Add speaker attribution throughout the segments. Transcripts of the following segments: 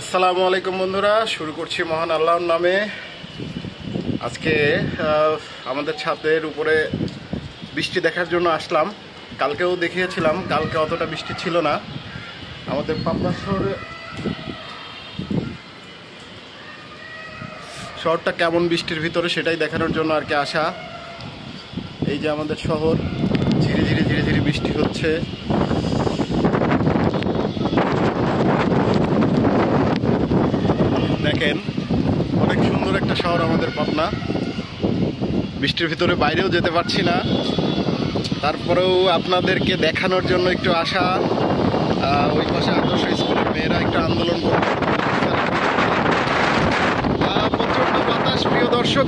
Speaker 1: আসসালামু আলাইকুম বন্ধুরা, শুরু করছি মহান আল্লাহর নামে। আজকে আমাদের ছাদের উপরে বৃষ্টি দেখার জন্য আসলাম। কালকেও দেখিয়েছিলাম, কালকে অতটা বৃষ্টি ছিল না। আমাদের পাবনা শহরটা কেমন বৃষ্টির ভিতরে সেটাই দেখানোর জন্য আর কি আসা। এই যে আমাদের শহর, ধীরে ধীরে ধীরে ধীরে বৃষ্টি হচ্ছে। দেখেন, অনেক সুন্দর একটা শহর আমাদের পাবনা। বৃষ্টির ভিতরে বাইরেও যেতে পারছি না, তারপরেও আপনাদেরকে দেখানোর জন্য একটু আসা। ওই পাশে আদর্শ স্কুলের মেয়েরা একটু আন্দোলন করছে। প্রচণ্ড বাতাস, প্রিয় দর্শক,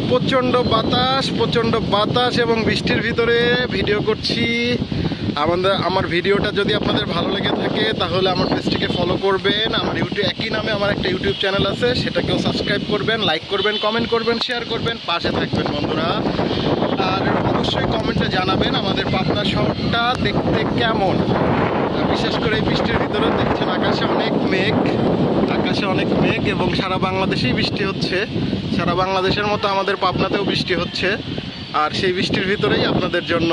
Speaker 1: প্রচণ্ড বাতাস এবং বৃষ্টির ভিতরে ভিডিও করছি। আমার ভিডিওটা যদি আপনাদের ভালো লেগে থাকে তাহলে আমার পেজটিকে ফলো করবেন। আমার একই নামে আমার একটা ইউটিউব চ্যানেল আছে, সেটাকেও সাবস্ক্রাইব করবেন, লাইক করবেন, কমেন্ট করবেন, শেয়ার করবেন, পাশে থাকবেন বন্ধুরা। আর অবশ্যই কমেন্টে জানাবেন আমাদের পাবনা শহরটা দেখতে কেমন। বিশেষ করে এই বৃষ্টির ভিতরে দেখছেন আকাশে অনেক মেঘ এবং সারা বাংলাদেশেই বৃষ্টি হচ্ছে। সারা বাংলাদেশের মতো আমাদের পাবনাতেও বৃষ্টি হচ্ছে। আর সেই বৃষ্টির ভিতরেই আপনাদের জন্য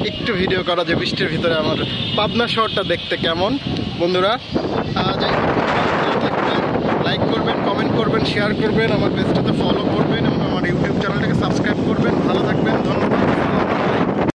Speaker 1: একটু ভিডিও করা, যে বৃষ্টির ভিতরে আমার পাবনা শহরটা দেখতে কেমন। বন্ধুরা, যাই হোক, লাইক করবেন, কমেন্ট করবেন, শেয়ার করবেন, আমার পেজটাতে ফলো করবেন এবং আমার ইউটিউব চ্যানেলটাকে সাবস্ক্রাইব করবেন। ভালো থাকবেন, ধন্যবাদ।